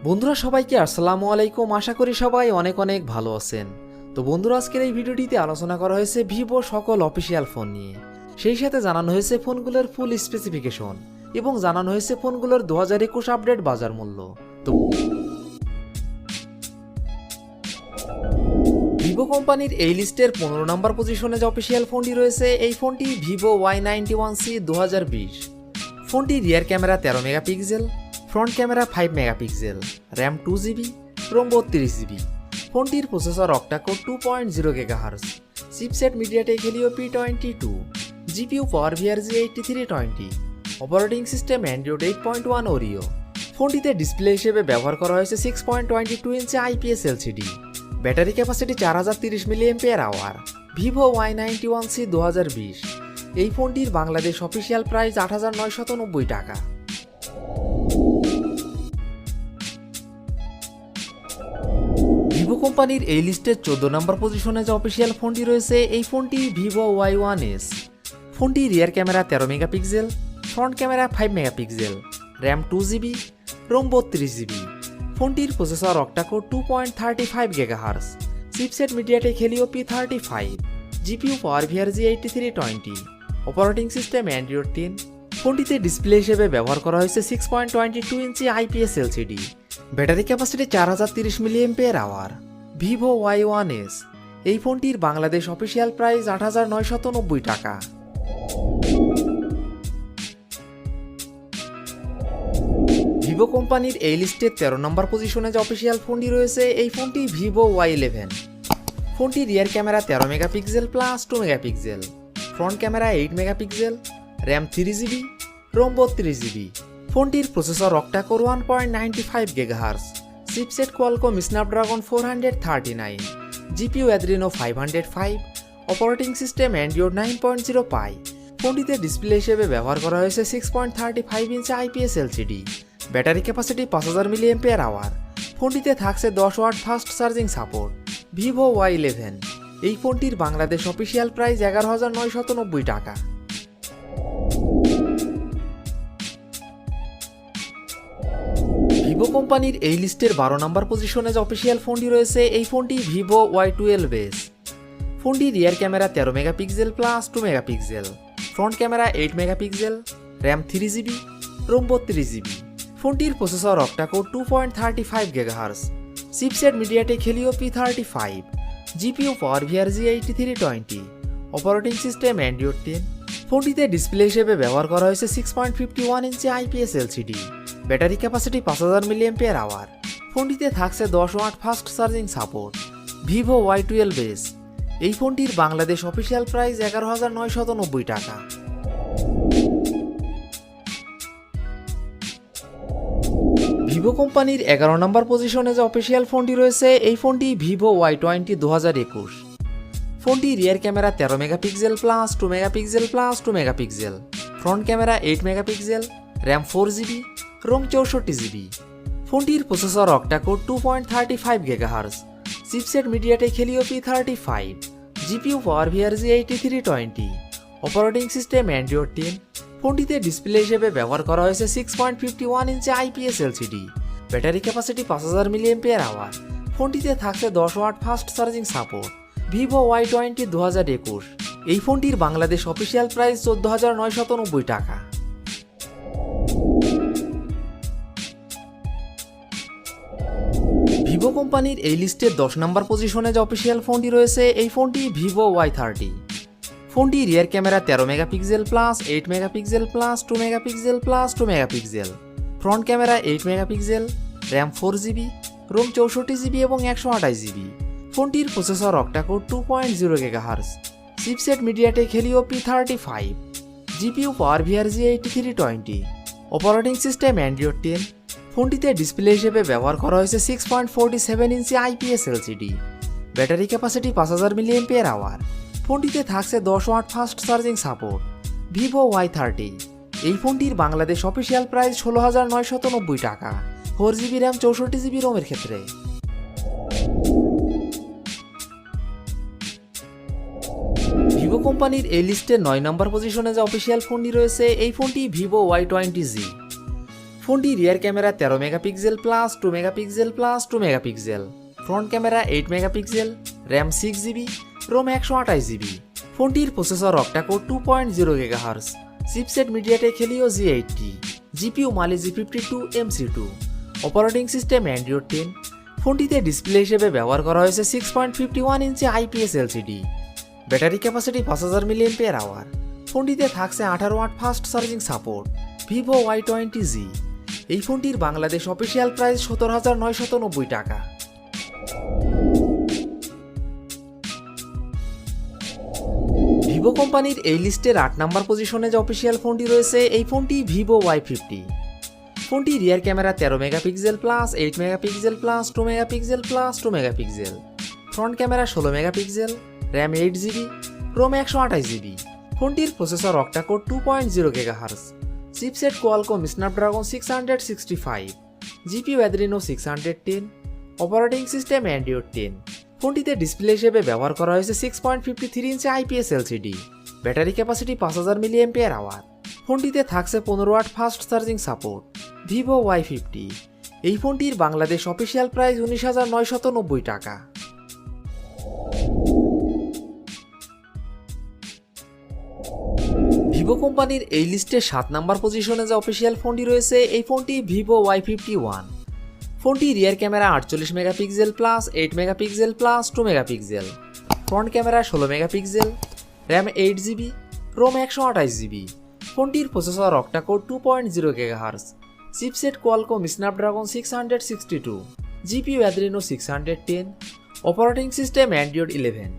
বন্ধুরা সবাইকে আসসালামু আলাইকুম। আশা করি সবাই অনেক অনেক ভালো আছেন। তো বন্ধুরা আজকের এই ভিডিওটিতে আলোচনা করা হয়েছে ভিভো সকল অফিসিয়াল ফোন নিয়ে। সেই সাথে জানানো হয়েছে ফোনগুলোর ফুল স্পেসিফিকেশন এবং জানানো হয়েছে ফোনগুলোর 2021 আপডেট বাজার মূল্য। তো ভিভো কোম্পানির এই লিস্টের 15 নম্বর পজিশনে যে অফিসিয়াল ফোনটি রয়েছে এই ফোনটি ভিভো Y91C 2020। ফোনটি rear camera 13 megapixel, front camera 5 megapixel, RAM 2GB, ROM 32GB। ফোনটির processor octacore 2.0 GHz, chipset MediaTek Helio P22, GPU power VRG 8320, operating system Android 8.1 Oreo. ফোনটিতে ডিসপ্লে হিসেবে ব্যবহার করা হয়েছে 6.22 inch IPS LCD, battery capacity 4030 mAh। Vivo Y91C 2020 এই ফোনটির Bangladesh official price 8,990 টাকা। Vivo কোম্পানির এই লিস্টের 14 নম্বর পজিশনে যে অফিসিয়াল ফোনটি রয়েছে এই ফোনটি ভিভো Y1S। ফোনটি rear camera 13 megapixel, front camera 5 megapixel, RAM 2GB, ROM 32GB। ফোনটির processor octacore 2.35 GHz, chipset MediaTek Helio P35, GPU power VRG 8320, operating system Android 10। ফোনটিতে ডিসপ্লে হিসেবে ব্যবহার করা হয়েছে 6.22 inch IPS LCD, battery capacity 4030 mAh। Vivo Y1S এই ফোনটির Bangladesh official price 8,990 টাকা। Vivo কোম্পানির এই লিস্টের 13 নম্বর পজিশনে যে অফিসিয়াল ফোনটি রয়েছে এই ফোনটি ভিভো Y11। ফোনটি rear camera 13 megapixel plus 2 megapixel, front camera 8 megapixel, RAM 3GB, ROM 32GB। ফোনটির processor octacore 1.95 GHz, chipset Qualcomm Snapdragon 439, GPU Adreno 505, operating system Android 9.0 Pie. ফোনটিতে ডিসপ্লে হিসেবে ব্যবহার করা হয়েছে 6.35 inch IPS LCD, battery capacity 5000 mAh। ফোনটিতে থাকছে 10 watt fast charging support. Vivo Y11 এই ফোনটির বাংলাদেশ অফিসিয়াল প্রাইস 11,990 টাকা। ভিভো কোম্পানির এই লিস্টের 12 নম্বর পজিশনে যে অফিসিয়াল ফোনটি রয়েছে এই ফোনটি ভিভো Y12S। ফোনটি rear camera 13 megapixel plus 2 megapixel, front camera 8 megapixel, RAM 3GB, ROM 32GB। ফোনটির processor octacore 2.35 GHz, chipset MediaTek Helio P35, GPU power VRG 8320, operating system Android 10। ফোনটিতে ডিসপ্লে হিসেবে ব্যবহার করা হয়েছে 6.51 inch IPS LCD, battery capacity 5000 mAh। ফোনটিতে থাকছে 10 watt fast charging support. Vivo Y12S এই ফোনটির বাংলাদেশ অফিসিয়াল প্রাইস 11,990 টাকা। ভিভো কোম্পানির 11 নম্বর পজিশনে যে অফিসিয়াল ফোনটি রয়েছে এই ফোনটি ভিভো Y20 2021। ফোনটি rear camera 13 megapixel plus 2 megapixel plus 2 megapixel, front camera 8 megapixel, RAM 4GB, ROM 64GB। ফোনটির processor octacore 2.35 GHz, chipset MediaTek Helio P35, GPU power VRG 8320, operating system Android 10। ফোনটিতে ডিসপ্লে হিসেবে ব্যবহার করা হয়েছে 6.51 inch IPS LCD, battery capacity 5000 mAh। ফোনটিতে থাকছে 10 watt fast charging support. Vivo Y20 2021 এই ফোনটির বাংলাদেশ অফিসিয়াল প্রাইস 14,990 টাকা। ভিভো কোম্পানির এই লিস্টের 10 নম্বর পজিশনে যে অফিসিয়াল ফোনটি রয়েছে এই ফোনটি ভিভো Y30। ফোনটি rear camera 13 megapixel plus 8 megapixel plus 2 megapixel plus 2 megapixel, front camera 8 megapixel, RAM 4GB, ROM 64GB এবং 128GB। ফোনটির processor octacore 2.0 GHz, chipset MediaTek Helio P35, GPU power VRG 8320, operating system Android 10। ফোনটিতে display হিসেবে ব্যবহার করা হয়েছে 6.47 inch IPS LCD, battery capacity 5000 mAh। ফোনটিতে থাকছে 10 watt fast charging support. Vivo Y30 এই ফোনটির বাংলাদেশ অফিসিয়াল প্রাইস 16,990 টাকা 4GB র্যাম 64GB রোমের ক্ষেত্রে। ভিভো কোম্পানির এই লিস্টে 9 নম্বর পজিশনে যে অফিসিয়াল ফোনটি রয়েছে এই ফোনটি ভিভো Y20Z। ফোনটি rear camera 13 megapixel plus 2 megapixel plus 2 megapixel, front camera 8 megapixel, RAM 6GB, ROM 128GB। ফোনটির processor octacore 2.0 GHz, chipset MediaTek Helio G80, GPU Mali G52 MC2, operating system Android 10। ফোনটিতে display হিসেবে ব্যবহার করা হয়েছে 6.51 inch IPS LCD, battery capacity 5000 mAh। ফোনটিতে থাকছে 18 watt fast charging support, vivo Y20G। এই ফোনটির বাংলাদেশ অফিসিয়াল প্রাইস 17,990 টাকা। ভিভো কোম্পানির এই লিস্টের 8 নম্বর পজিশনে যে অফিসিয়াল ফোনটি রয়েছে এই ফোনটি vivo Y50। ফোনটি rear camera 13 megapixel plus 8 megapixel plus 2 megapixel plus 2 megapixel, front camera 16 megapixel, RAM 8GB, ROM 128GB। ফোনটির processor octacore 2.0 GHz, chipset Qualcomm Snapdragon 665, GPU Adreno 610, operating system Android 10। ফোনটিতে ডিসপ্লে হিসেবে ব্যবহার করা হয়েছে 6.53 inch IPS LCD, battery capacity 5000 mAh। ফোনটিতে থাকছে 15 watt fast charging support, vivo Y50। এই ফোনটির বাংলাদেশ অফিসিয়াল প্রাইস 19,990 টাকা। ভিভো কোম্পানির এই লিস্টে 7 নম্বর পজিশনে যে অফিসিয়াল ফোনটি রয়েছে এই ফোনটি vivo Y51। ফোনটি rear camera 48 megapixel plus 8 megapixel plus 2 megapixel, front camera 16 megapixel, RAM 8GB, ROM 128GB। ফোনটির processor octacore 2.0 GHz, chipset Qualcomm Snapdragon 662, GPU Adreno 610, operating system Android 11।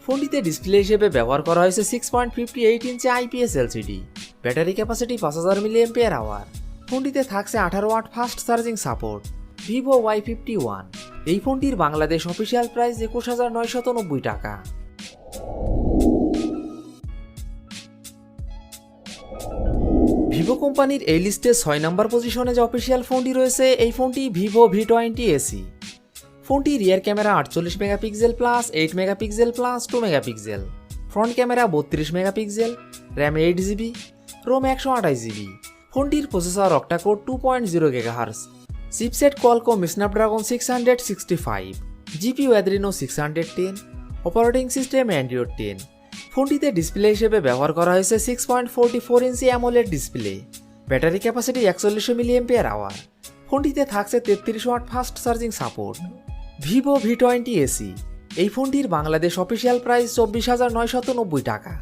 ফোনটিতে ডিসপ্লে হিসেবে ব্যবহার করা হয়েছে 6.58 inch IPS LCD, battery capacity 5000 mAh। ফোনটিতে থাকছে 18 watt fast charging support, vivo Y51। এই ফোনটির বাংলাদেশ অফিসিয়াল প্রাইস 21,990 টাকা। ভিভো কোম্পানির এই লিস্টে 6 নম্বর পজিশনে যে অফিসিয়াল ফোনটি রয়েছে এই ফোনটি vivo V20AC। ফোনটি rear camera 48 megapixel plus 8 megapixel plus 2 megapixel, front camera 32 megapixel, RAM 8GB, ROM 128GB। ফোনটির processor octacore 2.0 GHz, chipset Qualcomm Snapdragon 665, GPU Adreno 610, operating system Android 10। ফোনটিতে ডিসপ্লে হিসেবে ব্যবহার করা হয়েছে 6.44 inch AMOLED display, battery capacity 4100 mAh। ফোনটিতে থাকছে 33 watt fast charging support, vivo V20AC। এই ফোনটির বাংলাদেশ অফিসিয়াল প্রাইস 24,990 টাকা।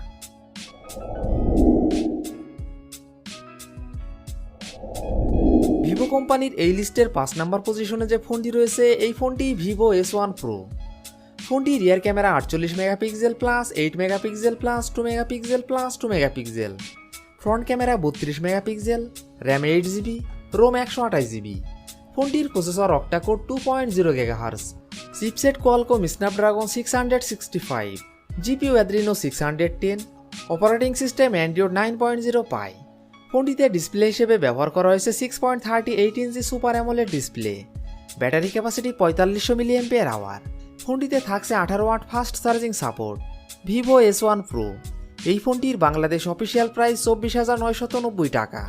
ভিভো কোম্পানির এই লিস্টের 5 নম্বর পজিশনে যে ফোনটি রয়েছে এই ফোনটি vivo S1 Pro। ফোনটি rear camera 48 megapixel plus 8 megapixel plus 2 megapixel plus 2 megapixel, front camera 32 megapixel, RAM 8GB, ROM 128GB। ফোনটির processor octacore 2.0 GHz, chipset Qualcomm Snapdragon 665, GPU Adreno 610, operating system Android 9.0 Pie. ফোনটিতে display হিসেবে ব্যবহার করা হয়েছে 6.38 inch super AMOLED display, battery capacity 4500 mAh। ফোনটিতে থাকছে 18 watt fast charging support, vivo S1 Pro। এই ফোনটির বাংলাদেশ অফিসিয়াল প্রাইস 24,990 টাকা।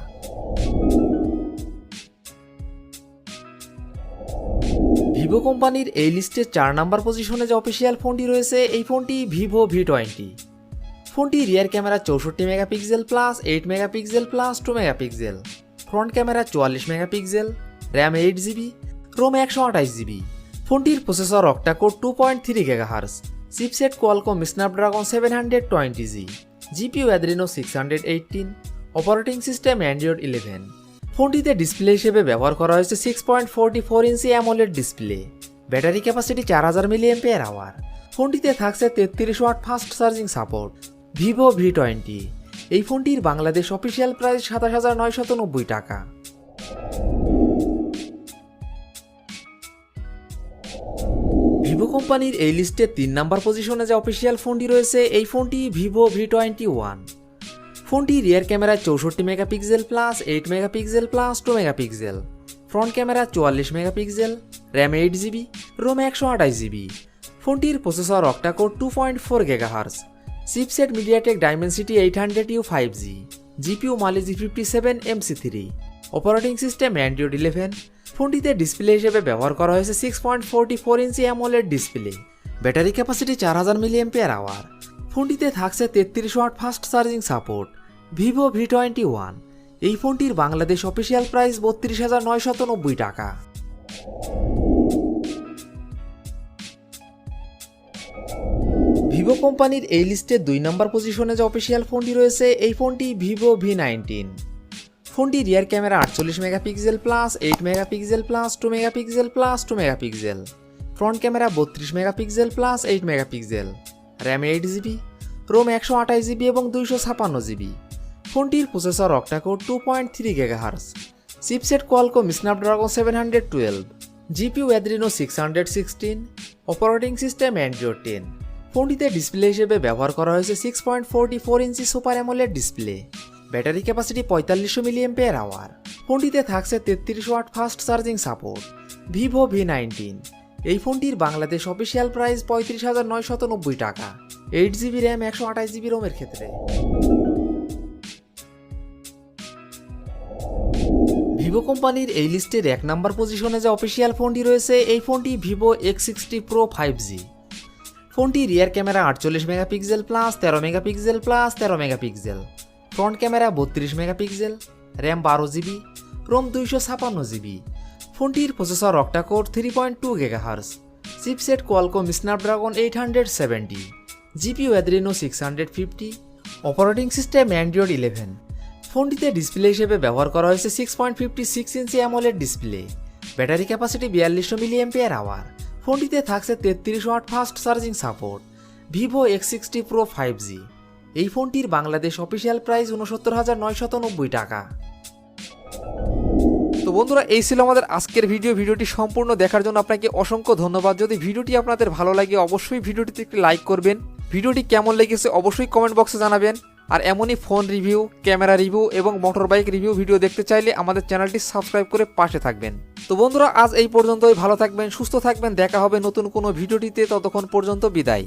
ভিভো কোম্পানির এই লিস্টে 4 নম্বর পজিশনে যে অফিসিয়াল ফোনটি রয়েছে এই ফোনটি vivo V20। ফোনটি rear camera 64 megapixel plus 8 megapixel plus 2 megapixel, front camera 44 megapixel, RAM 8GB, ROM 128GB। ফোনটির processor octacore 2.3 GHz, chipset Qualcomm Snapdragon 720G, GPU Adreno 618, operating system Android 11। ফোনটিতে ডিসপ্লে হিসেবে ব্যবহার করা হয়েছে 6.44 inch AMOLED display, battery capacity 4000 mAh। ফোনটিতে থাকছে 33 watt fast charging support, vivo V20। এই ফোনটির বাংলাদেশ অফিসিয়াল প্রাইস 27,990 টাকা। ভিভো কোম্পানির এই লিস্টে 3 নম্বর পজিশনে যে অফিসিয়াল ফোনটি রয়েছে এই ফোনটি vivo V21। ফোনটি rear camera 64 megapixel plus 8 megapixel plus 2 megapixel, front camera 44 megapixel, RAM 8GB, ROM 128GB। ফোনটির processor octacore 2.4 GHz, chipset MediaTek Dimensity 800U 5G, GPU Mali G57 MC3। Operating system Android 11। ফোনটিতে display হিসেবে ব্যবহার করা হয়েছে 6.44 inch AMOLED display. Battery capacity 4000 mAh। ফোনটিতে থাকছে 33 watt fast charging support. Vivo V21। এই ফোনটির বাংলাদেশ অফিসিয়াল প্রাইস 32,990 টাকা। ভিভো কোম্পানির এই লিস্টে 2 নম্বর পজিশনে যে অফিসিয়াল ফোনটি রয়েছে এই ফোনটি ভিভো V19। ফোনটি rear camera 48 megapixel plus 8 megapixel plus 2 megapixel plus 2 megapixel, front camera 32 megapixel plus 8 megapixel, RAM 8GB, ROM 128GB এবং 256GB। ফোনটির processor octacore 2.3 GHz, chipset Qualcomm Snapdragon 712, GPU Adreno 616, operating system Android 10। ফোনটিতে display হিসেবে ব্যবহার করা হয়েছে 6.44 inch super AMOLED display. Battery capacity 4500 mAh। ফোনটিতে থাকছে 33 watt fast charging support. Vivo V19। এই ফোনটির বাংলাদেশ অফিসিয়াল প্রাইস 35,990 টাকা। 8GB র্যাম 128GB রোমের ক্ষেত্রে। ভিভো কোম্পানির এই লিস্টের 1 নম্বর পজিশনে যে অফিসিয়াল ফোনটি রয়েছে এই ফোনটি ভিভো X60 Pro 5G। ফোনটি rear camera 48 megapixel plus 13 megapixel plus 13 megapixel, front camera 32 megapixel, RAM 12GB, ROM 256GB। ফোনটির processor octacore 3.2 GHz, chipset Qualcomm Snapdragon 870, GPU Adreno 650, operating system Android 11। ফোনটিতে ডিসপ্লে হিসেবে ব্যবহার করা হয়েছে 6.56 inch AMOLED display. Battery capacity 4200 mAh। ফোনটিতে থাকছে 33 watt fast charging support. Vivo X60 Pro 5G। এই ফোনটির বাংলাদেশ অফিসিয়াল প্রাইস 69,990 টাকা। তো বন্ধুরা, এই ছিল আমাদের আজকের ভিডিওটি সম্পূর্ণ দেখার জন্য আপনাকে অসংখ্য ধন্যবাদ। যদি ভিডিওটি আপনাদের ভালো লাগে অবশ্যই ভিডিওটিতে একটি লাইক করবেন। ভিডিওটি কেমন লেগেছে অবশ্যই কমেন্ট বক্সে জানাবেন। আর এমনই ফোন রিভিউ, ক্যামেরা রিভিউ এবং মোটর বাইক রিভিউ ভিডিও দেখতে চাইলে আমাদের চ্যানেলটি সাবস্ক্রাইব করে পাশে থাকবেন। তো বন্ধুরা, আজ এই পর্যন্তই। ভালো থাকবেন, সুস্থ থাকবেন। দেখা হবে নতুন কোনো ভিডিওটিতে। ততক্ষণ পর্যন্ত বিদায়।